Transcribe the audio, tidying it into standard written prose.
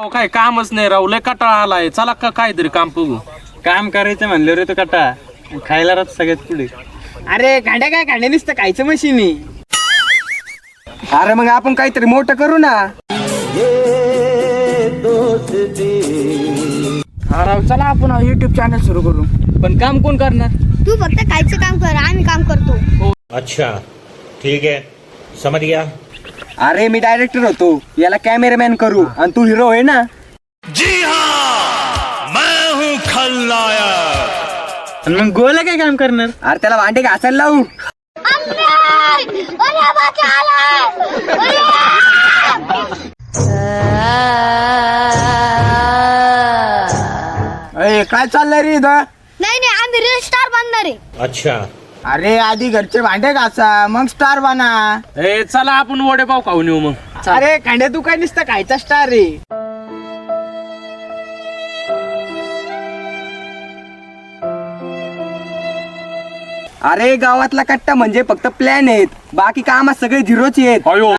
अहो काय कामच नाही राव, लय कटाळा आलाय. चला का काहीतरी काम बघू. काम करायचं म्हणलं रे तो कटा खायला राहत सगळ्यात पुढे. अरे गाड्या काय गाड्या नुसतं खायचं मशीन आहे. अरे मग आपण काहीतरी मोठं करू ना. हा राव, चला आपण युट्यूब चॅनल सुरू करू. पण काम कोण करणार? तू फक्त खायचं काम कर, आम्ही काम करतो. अच्छा ठीक है समझ गया. अरे मी डायरेक्टर होतो, याला कॅमेरामॅन करू आणि तू हिरो आहे ना. जी हाँ मैं हूँ खलनायक. आणि मग गोला काय काम करणार? अरे त्याला भांडे घासायला लावू. अरे काय चाललंय रे इथं? नाही नाही, आम्ही रील स्टार बनणार आहे. अच्छा अरे आधी घरचे भांडे घासा, मग स्टार बना. ए चला आपण वडेपाव खाऊन येऊ मग. अरे खांड्या तू काय नुसतं खायचा स्टार रे. अरे गावातला कट्टा म्हणजे फक्त प्लॅन आहेत, बाकी कामात सगळे झिरोची आहेत. अयो